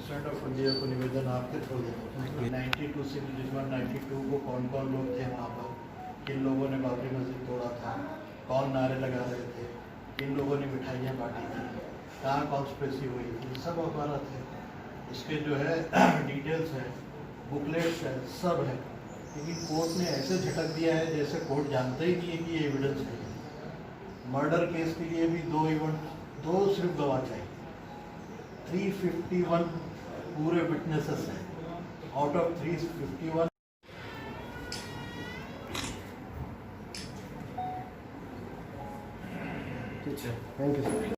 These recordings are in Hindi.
प्रेसिडेंट ऑफ इंडिया को निवेदन आपके थ्रू देता 92 से जिसमें 92 को कौन कौन लोग थे वहाँ पर, किन लोगों ने बाबरी मस्जिद तोड़ा था, कौन नारे लगा रहे थे, किन लोगों ने मिठाइयाँ बांटी थी, कहाँ कॉन्स्पिरेसी हुई थी, सब अखबार थे। इसके जो है डिटेल्स है, बुकलेट्स है, सब है। लेकिन कोर्ट ने ऐसे झटक दिया है जैसे कोर्ट जानता ही नहीं है कि ये एविडेंस नहीं है। मर्डर केस के लिए भी दो सिर्फ गवाह चाहिए, 351 पूरे विटनेसेस हैं। आउट ऑफ 351 ठीक है, थैंक यू सर।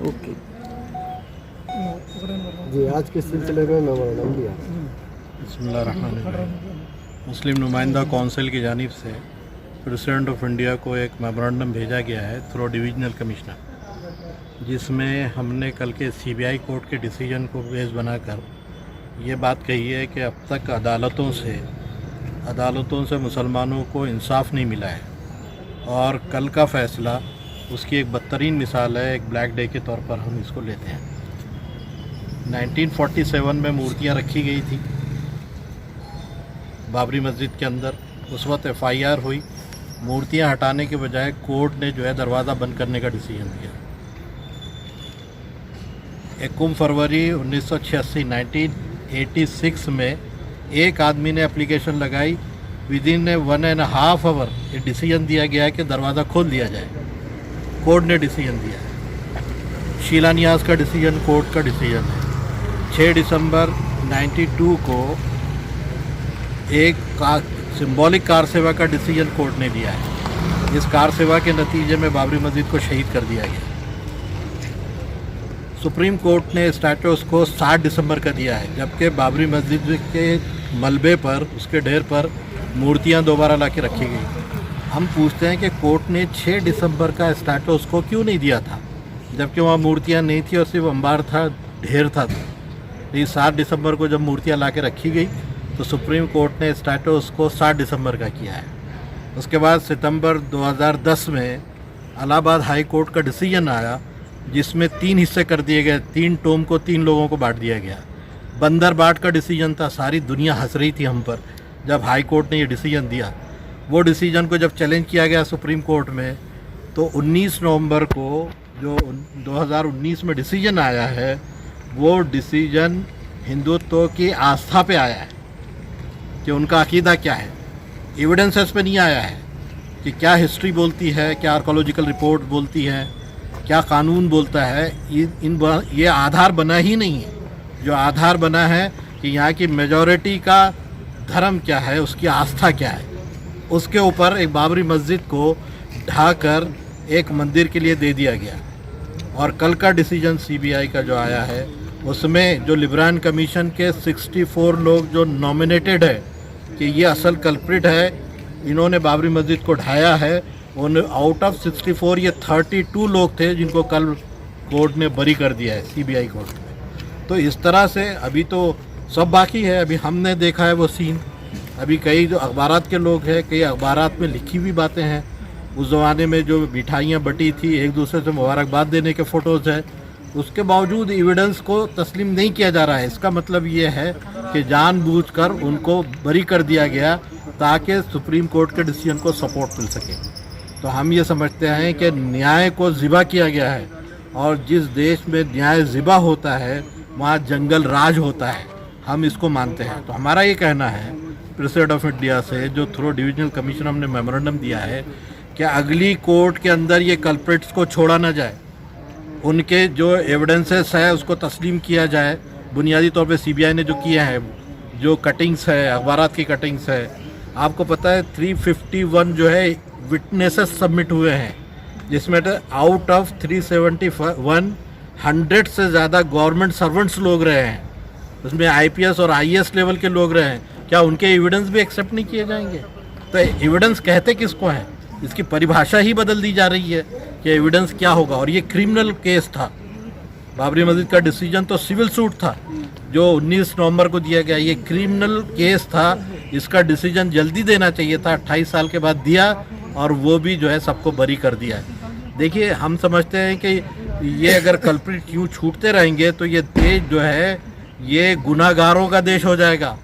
ओके जी, आज के सिलसिले में मेमोरेंडम दिया। बिस्मिल्लाहिर्रहमानिर्रहीम। मुस्लिम नुमाइंदा कौंसिल की जानिब से प्रेसिडेंट ऑफ इंडिया को एक मेमोरेंडम भेजा गया है थ्रू डिविजनल कमिश्नर, जिसमें हमने कल के सीबीआई कोर्ट के डिसीजन को बेस बनाकर ये बात कही है कि अब तक अदालतों से मुसलमानों को इंसाफ नहीं मिला है, और कल का फ़ैसला उसकी एक बदतरीन मिसाल है। एक ब्लैक डे के तौर पर हम इसको लेते हैं। 1947 में मूर्तियाँ रखी गई थी बाबरी मस्जिद के अंदर। उस वक्त FIR हुई, मूर्तियाँ हटाने के बजाय कोर्ट ने जो है दरवाज़ा बंद करने का डिसीजन दिया। 1 फरवरी 1986 में एक आदमी ने एप्लीकेशन लगाई, विदिन 1.5 आवर ये डिसीजन दिया गया है कि दरवाज़ा खोल दिया जाए। कोर्ट ने डिसीजन दिया है। शिलान्यास का डिसीजन कोर्ट का डिसीजन है। 6 दिसंबर 92 को एक सिंबॉलिक कार सेवा का डिसीजन कोर्ट ने दिया है। इस कार सेवा के नतीजे में बाबरी मस्जिद को शहीद कर दिया गया। सुप्रीम कोर्ट ने स्टेटस को 7 दिसंबर का दिया है, जबकि बाबरी मस्जिद के मलबे पर, उसके ढेर पर मूर्तियां दोबारा लाके रखी गई। हम पूछते हैं कि कोर्ट ने 6 दिसंबर का स्टेटस को क्यों नहीं दिया था, जबकि वहाँ मूर्तियां नहीं थी और सिर्फ अंबार था, ढेर था। लेकिन 7 दिसंबर को जब मूर्तियां लाके रखी गई तो सुप्रीम कोर्ट ने स्टेटस को 7 दिसंबर का किया है। उसके बाद सितंबर 2010 में इलाहाबाद हाई कोर्ट का डिसीजन आया, जिसमें 3 हिस्से कर दिए गए। 3 टोम को 3 लोगों को बांट दिया गया। बंदर बाट का डिसीजन था, सारी दुनिया हंस रही थी हम पर जब हाई कोर्ट ने ये डिसीजन दिया। वो डिसीजन को जब चैलेंज किया गया सुप्रीम कोर्ट में, तो 19 नवंबर को जो 2019 में डिसीजन आया है, वो डिसीजन हिंदुत्व की आस्था पे आया है कि उनका अकीदा क्या है। एविडेंसेस पे नहीं आया है कि क्या हिस्ट्री बोलती है, क्या आर्कोलॉजिकल रिपोर्ट बोलती है, क्या कानून बोलता है। ये आधार बना ही नहीं है। जो आधार बना है कि यहाँ की मेजॉरिटी का धर्म क्या है, उसकी आस्था क्या है, उसके ऊपर एक बाबरी मस्जिद को ढाकर एक मंदिर के लिए दे दिया गया। और कल का डिसीजन सीबीआई का जो आया है, उसमें जो लिब्रान कमीशन के 64 लोग जो नॉमिनेटेड है कि ये असल कल्प्रिट है, इन्होंने बाबरी मस्जिद को ढाया है, उन आउट ऑफ 64 ये 32 लोग थे जिनको कल कोर्ट ने बरी कर दिया है, सीबीआई कोर्ट ने। तो इस तरह से अभी तो सब बाकी है। अभी हमने देखा है वो सीन। अभी कई जो अखबारात के लोग हैं, कई अखबारात में लिखी हुई बातें हैं। उस ज़माने में जो मिठाइयाँ बटी थी, एक दूसरे से मुबारकबाद देने के फ़ोटोज़ हैं, उसके बावजूद एविडेंस को तस्लीम नहीं किया जा रहा है। इसका मतलब ये है कि जानबूझकर उनको बरी कर दिया गया ताकि सुप्रीम कोर्ट के डिसीजन को सपोर्ट मिल सके। तो हम ये समझते हैं कि न्याय को ज़िबा किया गया है, और जिस देश में न्याय ज़िबा होता है वहाँ जंगल राज होता है। हम इसको मानते हैं। तो हमारा ये कहना है प्रेसिडेंट ऑफ इंडिया से, जो थ्रू डिविजनल कमीशन हमने मेमोरेंडम दिया है, कि अगली कोर्ट के अंदर ये कल्प्रिट्स को छोड़ा ना जाए, उनके जो एविडेंसेस है उसको तस्लीम किया जाए। बुनियादी तौर पे सीबीआई ने जो किया है, जो कटिंग्स है, अखबारात की कटिंग्स है, आपको पता है 351 जो है विटनेसेस सबमिट हुए हैं, जिसमें आउट ऑफ 371 100 से ज़्यादा गवर्नमेंट सर्वेंट्स लोग रहे हैं, उसमें IPS और IAS लेवल के लोग रहे हैं। क्या उनके एविडेंस भी एक्सेप्ट नहीं किए जाएंगे? तो एविडेंस कहते किसको है? इसकी परिभाषा ही बदल दी जा रही है कि एविडेंस क्या होगा। और ये क्रिमिनल केस था। बाबरी मस्जिद का डिसीजन तो सिविल सूट था, जो 19 नवंबर को दिया गया, ये क्रिमिनल केस था, इसका डिसीजन जल्दी देना चाहिए था, 28 साल के बाद दिया और वो भी जो है सबको बरी कर दिया है। देखिए, हम समझते हैं कि ये अगर कल्प्रिट यूँ छूटते रहेंगे तो ये देश जो है ये गुनाहगारों का देश हो जाएगा।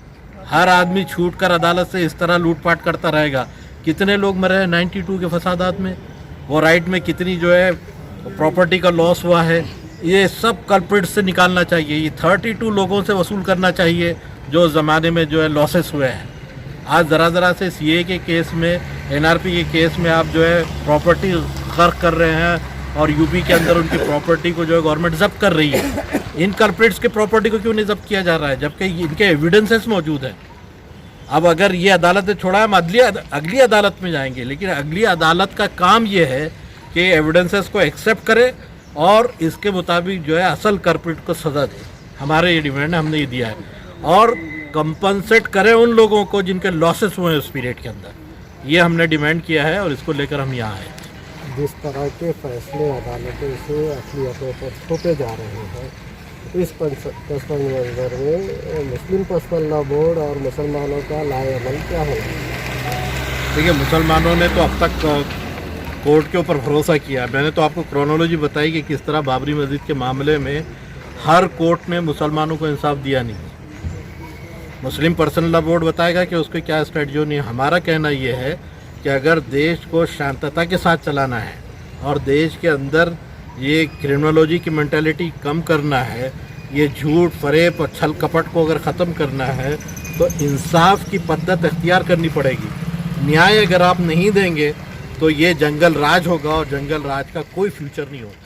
हर आदमी छूटकर अदालत से इस तरह लूटपाट करता रहेगा। कितने लोग मरे हैं 92 के फसादात में, वो राइट में कितनी जो है प्रॉपर्टी का लॉस हुआ है। ये सब कल्प्रिट से निकालना चाहिए। ये 32 लोगों से वसूल करना चाहिए जो ज़माने में जो है लॉसेस हुए हैं। आज ज़रा से सीए के केस में, एनआरपी के केस में आप जो है प्रॉपर्टी खर्च कर रहे हैं और यूपी के अंदर उनकी प्रॉपर्टी को जो है गवर्नमेंट जब्त कर रही है। इन कल्प्रिट्स के प्रॉपर्टी को क्यों नहीं जब्त किया जा रहा है जबकि इनके एविडेंसेस मौजूद हैं। अब अगर ये अदालत ने छोड़ा, हम अगली अदालत में जाएंगे, लेकिन अगली अदालत का काम ये है कि एविडेंसेस को एक्सेप्ट करे और इसके मुताबिक जो है असल कल्प्रिट को सज़ा दे। हमारे ये डिमांड है, हमने ये दिया है, और कंपनसेट करें उन लोगों को जिनके लॉसेस हुए हैं उस पीरियड के अंदर। ये हमने डिमांड किया है और इसको लेकर हम यहाँ आए। जिस तरह के फैसले अदालतों से अखिलतों पर थोपे जा रहे हैं, इस पस मंजर में मुस्लिम पर्सनल लॉ बोर्ड और मुसलमानों का लाए अमल क्या होगा? देखिए, मुसलमानों ने तो अब तक कोर्ट के ऊपर भरोसा किया। मैंने तो आपको क्रोनोलॉजी बताई कि किस तरह बाबरी मस्जिद के मामले में हर कोर्ट ने मुसलमानों को इंसाफ दिया नहीं। मुस्लिम पर्सनल लॉ बोर्ड बताएगा कि उसको क्या स्ट्रेटजी नहीं। हमारा कहना ये है कि अगर देश को शांतता के साथ चलाना है और देश के अंदर ये क्रिमिनोलॉजी की मेंटालिटी कम करना है, ये झूठ फरेब और छल कपट को अगर ख़त्म करना है, तो इंसाफ की पद्धत अख्तियार करनी पड़ेगी। न्याय अगर आप नहीं देंगे तो ये जंगल राज होगा और जंगल राज का कोई फ्यूचर नहीं होगा।